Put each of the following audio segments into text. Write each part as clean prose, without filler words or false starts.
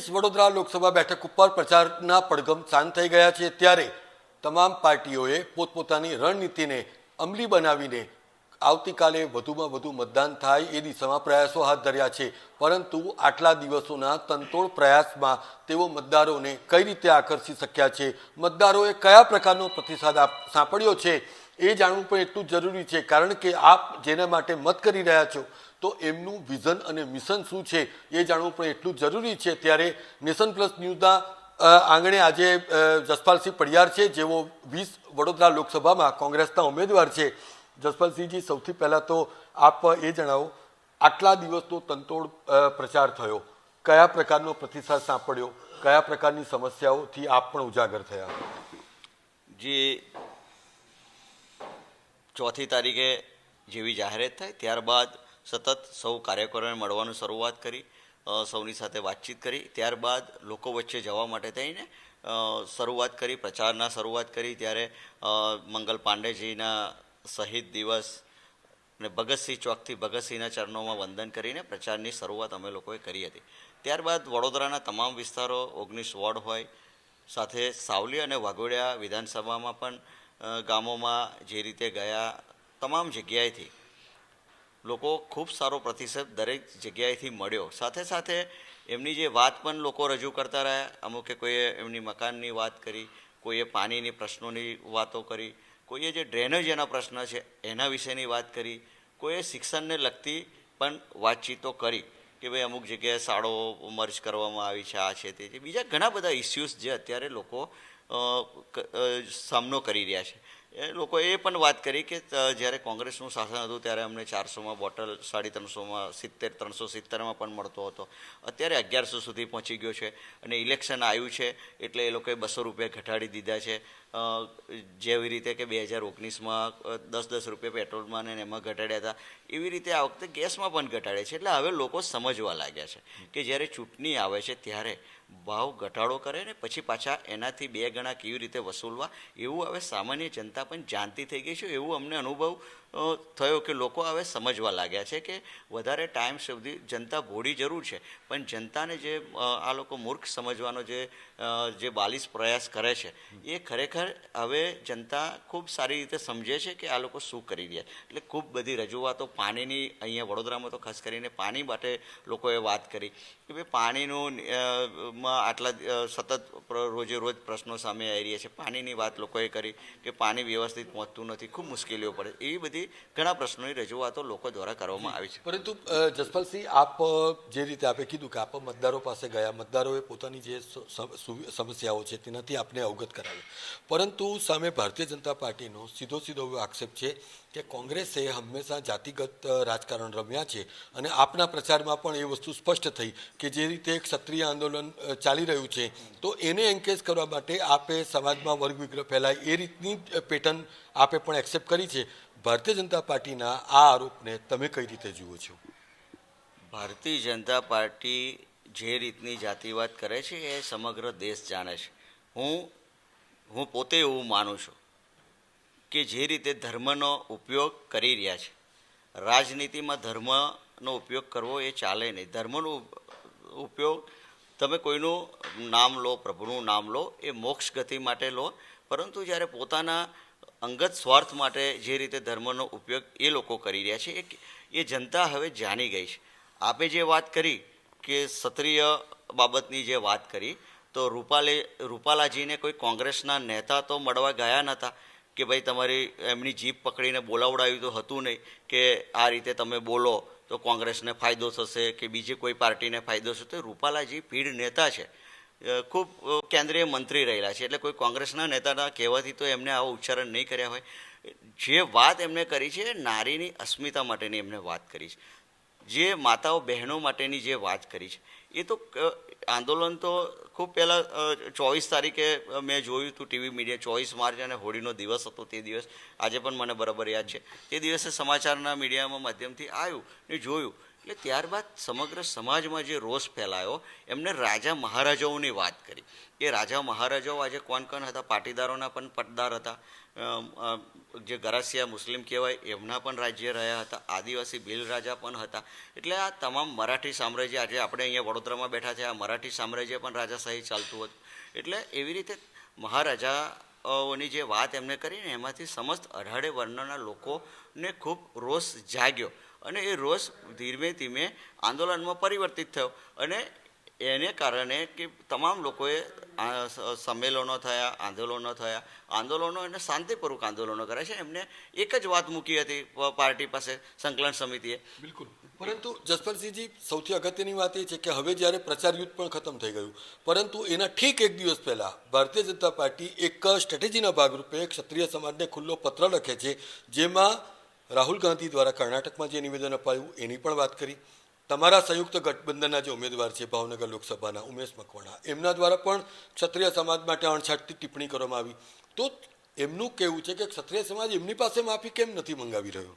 20 વડોદરા લોકસભા બેઠક ઉપર પ્રચારના પડઘમ શાંત થઈ ગયા છે। ત્યારે તમામ પાર્ટીઓએ પોતપોતાની રણનીતિને અમલી બનાવીને આવતીકાલે વધુમાં વધુ મતદાન થાય એ દિશામાં પ્રયાસો હાથ ધર્યા છે। પરંતુ આટલા દિવસોના તનતોડ પ્રયાસમાં તેઓ મતદારોને કઈ રીતે આકર્ષી શક્યા છે, મતદારોએ કયા પ્રકારનો પ્રતિસાદ સાંપડ્યો છે એ જાણવું પણ એટલું જરૂરી છે। કારણ કે આપ જેના માટે મત કરી રહ્યા છો તો એમનું વિઝન અને મિશન શું છે એ જાણવું પણ એટલું જરૂરી છે। ત્યારે નેશન પ્લસ ન્યૂઝના આંગણે આજે જસપાલસિંહ પડિયાર છે, જેઓ 20 વડોદરા લોકસભામાં કોંગ્રેસના ઉમેદવાર છે। જસપાલસિંહજી, સૌથી પહેલાં તો આપ એ જણાવો, આટલા દિવસનો તનતોડ પ્રચાર થયો, કયા પ્રકારનો પ્રતિસાદ સાંપડ્યો, કયા પ્રકારની સમસ્યાઓથી આપ પણ ઉજાગર થયા? જી, 4મી તારીખે જેવી જાહેરાત થાય ત્યારબાદ સતત સૌ કાર્યકરોને મળવાનું શરૂઆત કરી, સૌની સાથે વાતચીત કરી, ત્યારબાદ લોકો વચ્ચે જવા માટે થઈને શરૂઆત કરી, પ્રચારના શરૂઆત કરી। ત્યારે મંગલ પાંડેજીના શહીદ દિવસ અને ભગતસિંહ ચોકથી ભગતસિંહના ચરણોમાં વંદન કરીને પ્રચારની શરૂઆત અમે લોકોએ કરી હતી। ત્યારબાદ વડોદરાના તમામ વિસ્તારો 19 વોર્ડ હોય, સાથે સાવલી અને વાઘોડિયા વિધાનસભામાં પણ ગામોમાં જે રીતે ગયા, તમામ જગ્યાએથી લોકો ખૂબ સારો પ્રતિસાદ દરેક જગ્યાએથી મળ્યો। સાથે સાથે એમની જે વાત પણ લોકો રજૂ કરતા રહ્યા। અમુકે કોઈએ એમની મકાનની વાત કરી, કોઈએ પાણીની પ્રશ્નોની વાતો કરી, કોઈએ જે ડ્રેનેજ એના પ્રશ્ન છે એના વિશેની વાત કરી, કોઈએ શિક્ષણને લગતી પણ વાતચીતો કરી કે ભાઈ અમુક જગ્યાએ શાળાઓ મર્જ કરવામાં આવી છે, આ છે તે છે, બીજા ઘણા બધા ઇસ્યુઝ જે અત્યારે લોકો સામનો કરી રહ્યા છે। એ લોકોએ એ પણ વાત કરી કે જ્યારે કોંગ્રેસનું શાસન હતું ત્યારે અમને 400માં બોટલ 350માં 370માં પણ મળતો હતો, અત્યારે 1100 સુધી પહોંચી ગયો છે। અને ઇલેક્શન આવ્યું છે એટલે એ લોકોએ 200 રૂપિયા ઘટાડી દીધા છે। જેવી રીતે કે 2019માં 10-10 રૂપિયા પેટ્રોલમાં ને એમાં ઘટાડ્યા હતા, એવી રીતે આ વખતે ગેસમાં પણ ઘટાડે છે। એટલે હવે લોકો સમજવા લાગ્યા છે કે જ્યારે ચૂંટણી આવે છે ત્યારે ભાવ ઘટાડો કરે ને પછી પાછા એનાથી 2 ગણા કેવી રીતે વસૂલવા, એવું હવે સામાન્ય જનતા પણ જાણતી થઈ ગઈ છે। એવું અમને અનુભવ થયો કે લોકો હવે સમજવા લાગ્યા છે કે વધારે ટાઈમ સુધી જનતા ભોળી જરૂર છે, પણ જનતાને જે આ લોકો મૂર્ખ સમજવાનો જે બાલિશ પ્રયાસ કરે છે એ ખરેખર હવે જનતા ખૂબ સારી રીતે સમજે છે કે આ લોકો શું કરી રહ્યા। એટલે ખૂબ બધી રજૂઆતો પાણીની, અહીંયા વડોદરામાં તો ખાસ કરીને પાણી માટે લોકોએ વાત કરી કે ભાઈ પાણીનું આટલા સતત રોજે રોજ પ્રશ્નો સામે આવી રહ્યા છે, પાણીની વાત લોકોએ કરી કે પાણી વ્યવસ્થિત પહોંચતું નથી, ખૂબ મુશ્કેલીઓ પડે, એવી બધી ઘણા પ્રશ્નોની રજૂઆતો લોકો દ્વારા કરવામાં આવી છે। પરંતુ જસપાલસિંહ, આપ જે રીતે આપે કીધું કે આપ મતદારો પાસે ગયા, મતદારોએ પોતાની જે સમસ્યાઓ છે તેનાથી આપને અવગત કરાવી, પરંતુ સામે ભારતીય જનતા પાર્ટીનો સીધો આક્ષેપ છે કે કોંગ્રેસે હંમેશા જાતિગત રાજકારણ રમ્યા છે। અને આપના પ્રચારમાં પણ એ વસ્તુ સ્પષ્ટ થઈ કે જે રીતે ક્ષત્રિય આંદોલન ચાલી રહ્યું છે તો એને એન્કેજ કરવા માટે આપે સમાજમાં વર્ગ વિગ્રહ ફેલાય એ રીતની પેટર્ન આપે પણ એક્સેપ્ટ કરી છે। ભારતીય જનતા પાર્ટીના આ આરોપને તમે કઈ રીતે જુઓ છો? ભારતીય જનતા પાર્ટી જે રીતની જાતિવાદ કરે છે એ સમગ્ર દેશ જાણે છે। હું પોતે એવું માનું છું કે જે રીતે ધર્મનો ઉપયોગ કરી રહ્યા છે, રાજનીતિમાં ધર્મનો ઉપયોગ કરવો એ ચાલે નહીં। ધર્મનો ઉપયોગ તમે કોઈનું નામ લો, પ્રભુનું નામ લો, એ મોક્ષ ગતિ માટે લો, પરંતુ જ્યારે પોતાના અંગત સ્વાર્થ માટે જે રીતે ધર્મનો ઉપયોગ એ લોકો કરી રહ્યા છે એ જનતા હવે જાણી ગઈ છે। આપે જે વાત કરી કે ક્ષત્રિય બાબતની જે વાત કરી, તો રૂપાલાજીને કોઈ કોંગ્રેસના નેતા તો મળવા ગયા નહોતા કે ભાઈ તમારી એમની જીપ પકડીને બોલાવડાવ્યું તો હતું નહીં કે આ રીતે તમે બોલો તો કોંગ્રેસને ફાયદો થશે કે બીજી કોઈ પાર્ટીને ફાયદો થશે। તો રૂપાલાજી પીઢ નેતા છે, ખૂબ કેન્દ્રીય મંત્રી રહેલા છે, એટલે કોઈ કોંગ્રેસના નેતાના કહેવાથી તો એમને આવો ઉચ્ચારણ નહીં કર્યા હોય। જે વાત એમને કરી છે નારીની અસ્મિતા માટેની એમને વાત કરી છે, જે માતાઓ બહેનો માટેની જે વાત કરી છે એ તો આંદોલન તો ખૂબ પહેલાં 24 તારીખે મેં જોયું હતું ટીવી મીડિયા, 24 માર્ચ અને હોળીનો દિવસ હતો તે દિવસ, આજે પણ મને બરાબર યાદ છે, તે દિવસે સમાચારના મીડિયામાં માધ્યમથી આવ્યું ને જોયું એટલે ત્યારબાદ સમગ્ર સમાજમાં જે રોષ ફેલાયો, એમને રાજા મહારાજાઓની વાત કરી. એ રાજા મહારાજાઓ આજે કોણ કોણ હતા? પાટીદારોના પણ પટદાર હતા, જે ગરાસિયા મુસ્લિમ કહેવાય એમના પણ રાજ્ય રહ્યા હતા, આદિવાસી ભીલ રાજા પણ હતા. એટલે આ તમામ મરાઠી સામ્રાજ્ય, આજે આપણે અહીંયા વડોદરામાં બેઠા છે, આ મરાઠી સામ્રાજ્ય પણ રાજાશાહી ચાલતું હતું. એટલે એવી રીતે મહારાજાઓની જે વાત એમને કરીને એમાંથી સમસ્ત અઢારે વર્ણના લોકોને ખૂબ રોષ જાગ્યો અને એ રોષ ધીમે ધીમે આંદોલનમાં પરિવર્તિત થયો. અને એને કારણે કે તમામ લોકોએ સંમેલનો થયા, આંદોલનો અને શાંતિપૂર્વક આંદોલનો કર્યા છે. એમને એક જ વાત મૂકી હતી પાર્ટી પાસે, સંકલન સમિતિએ. બિલકુલ. પરંતુ જસપાલસિંહજી, સૌથી અગત્યની વાત એ છે કે હવે જ્યારે પ્રચાર યુદ્ધ પણ ખતમ થઈ ગયું, પરંતુ એના ઠીક એક દિવસ પહેલાં ભારતીય જનતા પાર્ટી એક સ્ટ્રેટેજીના ભાગરૂપે ક્ષત્રિય સમાજને ખુલ્લો પત્ર લખે છે, જેમાં રાહુલ ગાંધી દ્વારા કર્ણાટકમાં જે નિવેદન અપાયું એની પણ વાત કરી. તમારા સંયુક્ત ગઠબંધનના જે ઉમેદવાર છે ભાવનગર લોકસભાના ઉમેશ મકવાણા, એમના દ્વારા પણ ક્ષત્રિય સમાજ માટે અણછાટતી ટિપ્પણી કરવામાં આવી. તો એમનું કહેવું છે કે ક્ષત્રિય સમાજ એમની પાસે માફી કેમ નથી મંગાવી રહ્યો?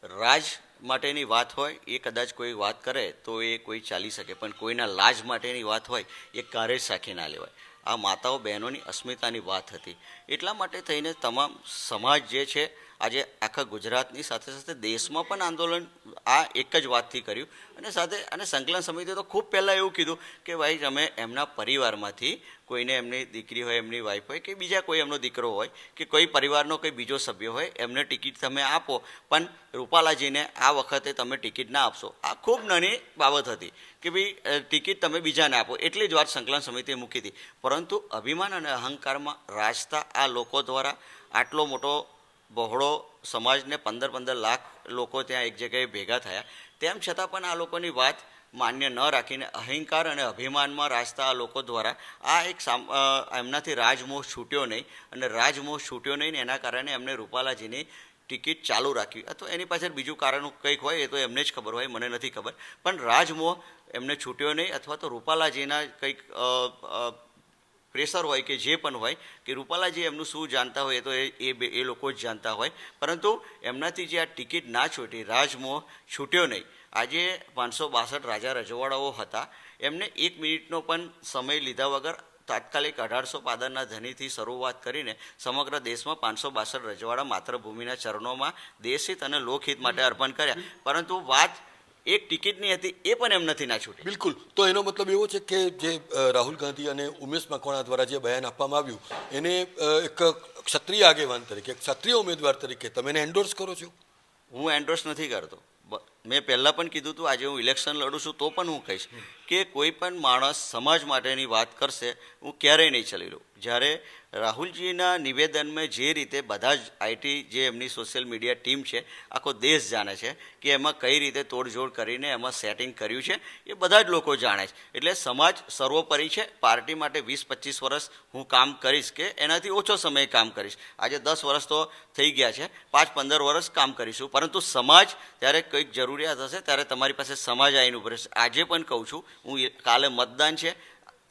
રાજ માટેની વાત હોય એ કદાચ કોઈ વાત કરે તો એ કોઈ ચાલી શકે, પણ કોઈના લાજ માટેની વાત હોય એ ક્યારેય સાખી ના લેવાય. આ માતાઓ બહેનોની અસ્મિતાની વાત હતી. એટલા માટે થઈને તમામ સમાજ જે છે આજે આખા ગુજરાતની સાથે સાથે દેશમાં પણ આંદોલન આ એક જ વાતથી કર્યું. અને સંકલન સમિતિએ તો ખૂબ પહેલાં એવું કીધું કે ભાઈ તમે એમના પરિવારમાંથી કોઈને, એમની દીકરી હોય, એમની વાઈફ હોય કે બીજા કોઈ એમનો દીકરો હોય કે કોઈ પરિવારનો કોઈ બીજો સભ્ય હોય, એમને ટિકિટ તમે આપો, પણ રૂપાલાજીને આ વખતે તમે ટિકિટ ના આપશો. આ ખૂબ નાની બાબત હતી કે ભાઈ ટિકિટ તમે બીજાને આપો, એટલી જ વાત સંકલન સમિતિએ મૂકી હતી. પરંતુ અભિમાન અને અહંકારમાં રાજતા આ લોકો દ્વારા આટલો મોટો બહોળો સમાજને 15-15 લાખ લોકો ત્યાં એક જગ્યાએ ભેગા થયા, તેમ છતાં પણ આ લોકોની વાત માન્ય ન રાખીને અહંકાર અને અભિમાનમાં રાજતા આ લોકો દ્વારા આ એક એમનાથી રાજમોહ છૂટ્યો નહીં. અને રાજમોહ છૂટ્યો નહીં ને એના કારણે એમને રૂપાલાજીની ટિકિટ ચાલુ રાખી, અથવા એની પાછળ બીજું કારણ કંઈક હોય એ તો એમને જ ખબર હોય, મને નથી ખબર. પણ રાજમોહ એમને છૂટ્યો નહીં, અથવા તો રૂપાલાજીના કંઈક પ્રેશર હોય કે જે પણ હોય, કે રૂપાલાજી એમનું શું જાણતા હોય એ તો એ લોકો જ જાણતા હોય. પરંતુ એમનાથી જે આ ટિકિટ ના છૂટી, રાજમોહ છૂટ્યો નહીં. આજે 562 રાજા રજવાડાઓ હતા, એમને 1 મિનિટનો પણ સમય લીધા વગર તાત્કાલિક 1800 પાદરના ધનીથી શરૂઆત કરીને સમગ્ર દેશમાં 562 રજવાડા માતૃભૂમિના ચરણોમાં દેશહિત અને લોકહિત માટે અર્પણ કર્યા. પરંતુ વાત એક ટિકિટની હતી, એ પણ એમ નથી ના છૂટી. બિલકુલ. તો એનો મતલબ એવો છે કે જે રાહુલ ગાંધી અને ઉમેશ મકવાણા દ્વારા જે બયાન આપવામાં આવ્યું એને એક ક્ષત્રિય આગેવાન તરીકે, ક્ષત્રિય ઉમેદવાર તરીકે તમે એને એન્ડોર્સ કરો છો? હું એન્ડોર્સ નથી કરતો. મેં પહેલાં પણ કીધું હતું, આજે હું ઇલેક્શન લડું છું તો પણ હું કહીશ કે કોઈ પણ માણસ સમાજ માટેની વાત કરશે હું ક્યારેય નહીં ચલી લઉં. જ્યારે રાહુલજીના નિવેદનમાં જે રીતે બધા જ આઈટી જે એમની સોશિયલ મીડિયા ટીમ છે, આખો દેશ જાણે છે કે એમાં કઈ રીતે તોડજોડ કરીને એમાં સેટિંગ કર્યું છે, એ બધા જ લોકો જાણે છે. એટલે સમાજ સર્વોપરી છે. પાર્ટી માટે 20-25 વર્ષ હું કામ કરીશ કે એનાથી ઓછો સમય કામ કરીશ. આજે 10 વર્ષ તો થઈ ગયા છે, 5-15 વર્ષ કામ કરીશું. પરંતુ સમાજ ત્યારે કંઈક જરૂરિયાત હશે ત્યારે તમારી પાસે સમાજ આવીને ઉભરે છે. આજે પણ કહું છું, હું કાલે મતદાન છે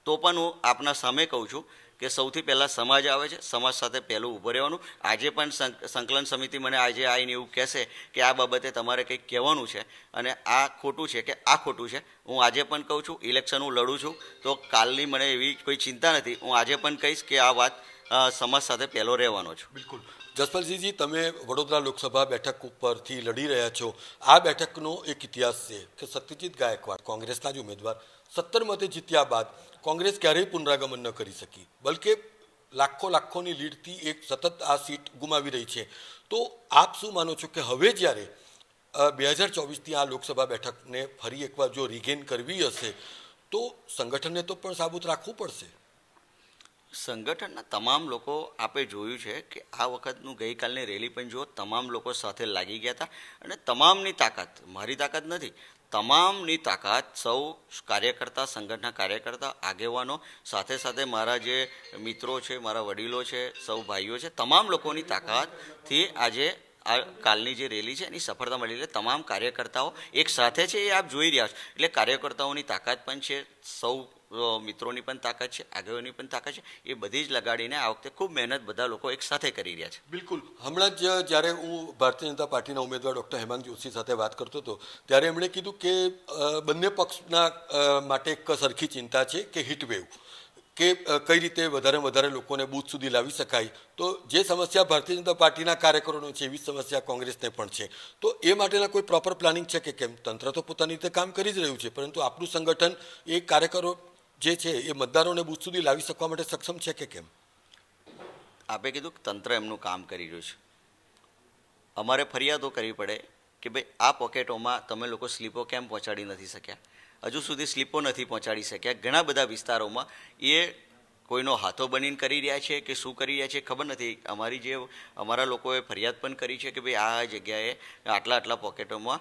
તો પણ હું આપના સામે કહું છું કે સૌથી પહેલાં સમાજ આવે છે, સમાજ સાથે પહેલું ઊભું રહેવાનું. આજે પણ સંકલન સમિતિ મને આજે આવીને એવું કહેશે કે આ બાબતે તમારે કંઈક કહેવાનું છે અને આ ખોટું છે કે આ ખોટું છે, હું આજે પણ કહું છું. ઇલેક્શન હું લડું છું તો કાલની મને એવી કોઈ ચિંતા નથી. હું આજે પણ કહીશ કે આ વાત સમાજ સાથે પહેલો રહેવાનો છું. બિલકુલ. જસપાલસિંહજી, તમે વડોદરા લોકસભા બેઠક ઉપરથી લડી રહ્યા છો. આ બેઠકનો એક ઇતિહાસ છે કે સત્યજીત ગાયકવાડ, કોંગ્રેસના જ ઉમેદવાર, 17 મતે જીત્યા બાદ કોંગ્રેસ ક્યારેય પુનરાગમન ન કરી શકી, બલકે લાખોની લીડથી એક સતત આ સીટ ગુમાવી રહી છે. તો આપ શું માનો છો કે હવે જ્યારે 2024ની આ લોકસભા બેઠકને ફરી એકવાર જો રિગેન કરવી હશે તો સંગઠનને તો પણ સાબુત રાખવું પડશે? સંગઠનના તમામ લોકો, આપે જોયું છે કે આ વખતનું ગઈકાલની રેલી પણ જુઓ, તમામ લોકો સાથે લાગી ગયા હતા. અને તમામની તાકાત, મારી તાકાત નથી, તમામની તાકાત, સૌ કાર્યકર્તા, સંગઠનના કાર્યકર્તા, આગેવાનો, સાથે સાથે મારા જે મિત્રો છે, મારા વડીલો છે, સૌ ભાઈઓ છે, તમામ લોકોની તાકાતથી આજે આ કાલની જે રેલી છે એની સફળતા મળી. એટલે તમામ કાર્યકર્તાઓ એક સાથે છે, એ આપ જોઈ રહ્યા છો. એટલે કાર્યકર્તાઓની તાકાત પણ છે, સૌ મિત્રોની પણ તાકાત છે, આગેવાનીની પણ તાકાત છે, એ બધી જ લગાડીને આ વખતે ખૂબ મહેનત બધા લોકો એક સાથે કરી રહ્યા છે. બિલકુલ. હમણાં જ જ્યારે હું ભારતીય જનતા પાર્ટીના ઉમેદવાર ડૉક્ટર હેમાંગ જોશી સાથે વાત કરતો હતો ત્યારે એમણે કીધું કે બંને પક્ષના માટે એક સરખી ચિંતા છે કે હીટવેવ, કે કઈ રીતે વધારે લોકોને બૂથ સુધી લાવી શકાય. તો જે સમસ્યા ભારતીય જનતા પાર્ટીના કાર્યકરોનો છે એવી સમસ્યા કોંગ્રેસને પણ છે. તો એ માટેના કોઈ પ્રોપર પ્લાનિંગ છે કે કેમ? તંત્ર તો પોતાની રીતે કામ કરી જ રહ્યું છે, પરંતુ આપણું સંગઠન એ કાર્યકરો જે છે એ મતદારોને બૂથ સુધી લાવી શકવા માટે સક્ષમ છે કે કેમ? આપે કીધું કે તંત્ર એમનું કામ કરી રહ્યું છે. અમારે ફરિયાદો કરવી પડે કે ભાઈ આ પોકેટોમાં તમે લોકો સ્લીપો કેમ પહોંચાડી નથી શક્યા, હજુ સુધી સ્લીપો નથી પહોંચાડી શક્યા. ઘણા બધા વિસ્તારોમાં એ કોઈનો હાથો બનીને કરી રહ્યા છે કે શું કરી રહ્યા છે ખબર નથી. અમારા લોકોએ ફરિયાદ પણ કરી છે કે ભાઈ આ જગ્યાએ આટલા પોકેટોમાં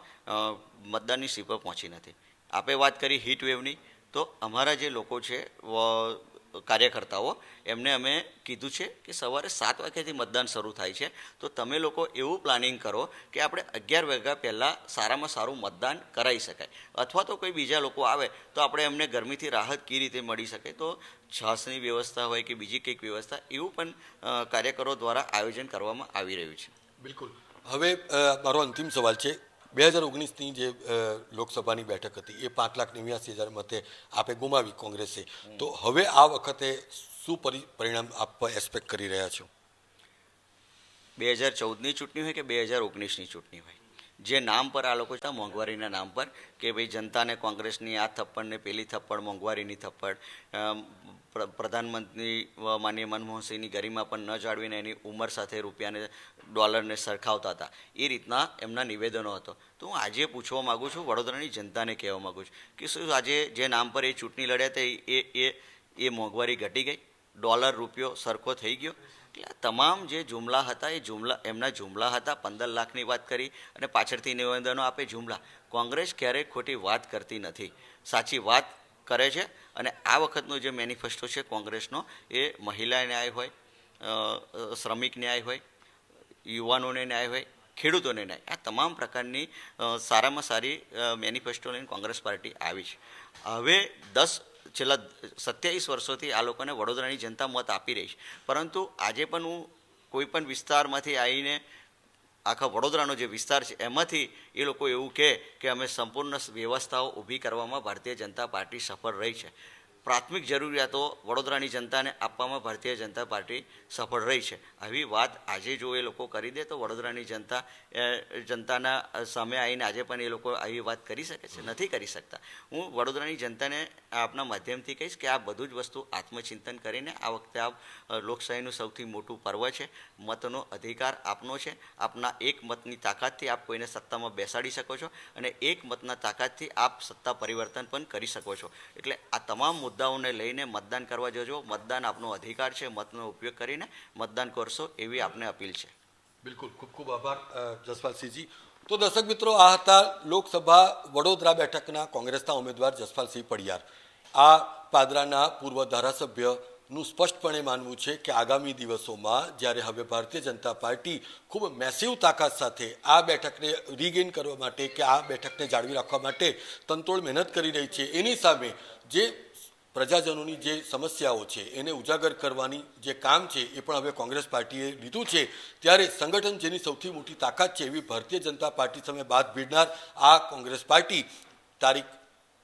મતદાનની સ્લીપો પહોંચી નથી. આપે વાત કરી હીટ વેવની, તો અમારા જે લોકો છે કાર્યકર્તાઓ એમને અમે કીધું છે કે સવારે 7 વાગ્યાથી મતદાન શરૂ થાય છે, તો તમે લોકો એવું પ્લાનિંગ કરો કે આપણે 11 વાગ્યા પહેલાં સારામાં સારું મતદાન કરાવી શકાય, અથવા તો કોઈ બીજા લોકો આવે તો આપણે એમને ગરમીથી રાહત કઈ રીતે મળી શકે, તો છાસની વ્યવસ્થા હોય કે બીજી કંઈક વ્યવસ્થા એવું પણ કાર્યકરો દ્વારા આયોજન કરવામાં આવી રહ્યું છે. બિલકુલ. હવે મારો અંતિમ સવાલ છે. 2019ની જે લોકસભાની બેઠક હતી એ 5,89,000 મતે આપે ગુમાવી કોંગ્રેસે. તો હવે આ વખતે શું પરિણામ આપ એક્સપેક્ટ કરી રહ્યા છો? 2014ની ચૂંટણી હોય કે 2019ની ચૂંટણી હોય, જે નામ પર આ લોકો હતા મોંઘવારીના નામ પર કે ભાઈ જનતાને કોંગ્રેસની આ થપ્પડ ને પેલી થપ્પડ, મોંઘવારીની થપ્પડ, પ્રધાનમંત્રી માનનીય મનમોહનસિંહની ગરિમા પણ ન જાળવીને એની ઉંમર સાથે રૂપિયાને ડોલરને સરખાવતા હતા, એ રીતના એમના નિવેદનો હતો. તો હું આજે પૂછવા માગું છું, વડોદરાની જનતાને કહેવા માગું છું કે શું આજે જે નામ પર એ ચૂંટણી લડ્યા હતા એ મોંઘવારી ઘટી ગઈ, ડોલર રૂપિયો સરખો થઈ ગયો? એટલે તમામ જે જુમલા હતા એ એમના જુમલા હતા. 15 લાખની વાત કરી અને પાછળથી નિવેદનો આપે જુમલા. કોંગ્રેસ ક્યારેય ખોટી વાત કરતી નથી, સાચી વાત કરે છે. અને આ વખતનો જે મેનિફેસ્ટો છે કોંગ્રેસનો એ મહિલા ન્યાય હોય, શ્રમિક ન્યાય હોય, યુવાનોને ન્યાય હોય, ખેડૂતોને ન્યાય, આ તમામ પ્રકારની સારામાં સારી મેનિફેસ્ટો લઈને કોંગ્રેસ પાર્ટી આવી છે. હવે છેલ્લા 27 વર્ષોથી આ લોકોને વડોદરાની જનતા મત આપી રહી છે, પરંતુ આજે પણ હું કોઈ પણ વિસ્તારમાંથી આવીને આખા વડોદરાનો જે વિસ્તાર છે એમાંથી એ લોકો એવું કહે કે અમે સંપૂર્ણ વ્યવસ્થાઓ ઊભી કરવામાં ભારતીય જનતા પાર્ટી સફળ રહી છે. પ્રાથમિક જરૂરિયાતો વડોદરાની જનતાને આપવામાં ભારતીય જનતા પાર્ટી સફળ રહી છે. આવી વાત આજે જો એ લોકો કરી દે તો વડોદરાની જનતાના સામે આવીને આજે પણ એ લોકો આવી વાત કરી શકે છે? નથી કરી શકતા. હું વડોદરાની જનતાને આપના માધ્યમથી કહીશ કે આ બધું જ વસ્તુ આત્મચિંતન કરીને આ વખતે આ લોકશાહીનું સૌથી મોટું પર્વ છે. મતનો અધિકાર આપનો છે. આપના એક મતની તાકાતથી આપ કોઈને સત્તામાં બેસાડી શકો છો અને એક મતના તાકાતથી આપ સત્તા પરિવર્તન પણ કરી શકો છો. એટલે આ તમામ મુદ્દાઓને લઈને મતદાન કરવા જજો. મતદાન આપનો અધિકાર છે. મતનો ઉપયોગ કરીને મતદાન કરશો એવી આપને અપીલ છે. બિલકુલ. ખૂબ ખૂબ આભાર જસપાલસિંહજી. તો દર્શક મિત્રો, આ હતા લોકસભા વડોદરા બેઠકના કોંગ્રેસના ઉમેદવાર જસપાલસિંહ પડિયાર. આ પાદરાના પૂર્વ ધારાસભ્યનું સ્પષ્ટપણે માનવું છે કે આગામી દિવસોમાં જ્યારે હવે ભારતીય જનતા પાર્ટી ખૂબ મેસિવ તાકાત સાથે આ બેઠકને રીગેઇન કરવા માટે કે આ બેઠકને જાળવી રાખવા માટે તનતોડ મહેનત કરી રહી છે, એની સામે જે પ્રજાજનોની જે સમસ્યાઓ છે એને ઉજાગર કરવાની જે કામ છે એ પણ હવે કોંગ્રેસ પાર્ટીએ લીધું છે. ત્યારે સંગઠન જેની સૌથી મોટી તાકાત છે એવી ભારતીય જનતા પાર્ટી સામે બાદ ભીડનાર આ કોંગ્રેસ પાર્ટી તારીખ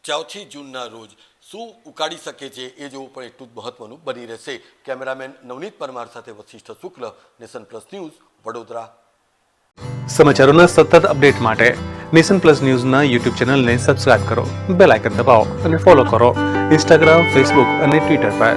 4 જૂનના રોજ શું ઉકાળી શકે છે એ જોવું પણ એટલું જ મહત્વનું બની રહેશે. કેમેરામેન નવનીત પરમાર સાથે વશિષ્ઠ શુક્લ, નેશન પ્લસ ન્યૂઝ, વડોદરા. સમાચારોના સતત અપડેટ માટે નેશન પ્લસ ન્યૂઝના યુટ્યુબ ચેનલને સબસ્ક્રાઇબ કરો, બેલ આઇકન દબાવો અને ફોલો કરો ઇન્સ્ટાગ્રામ, ફેસબુક અને ટ્વિટર પર.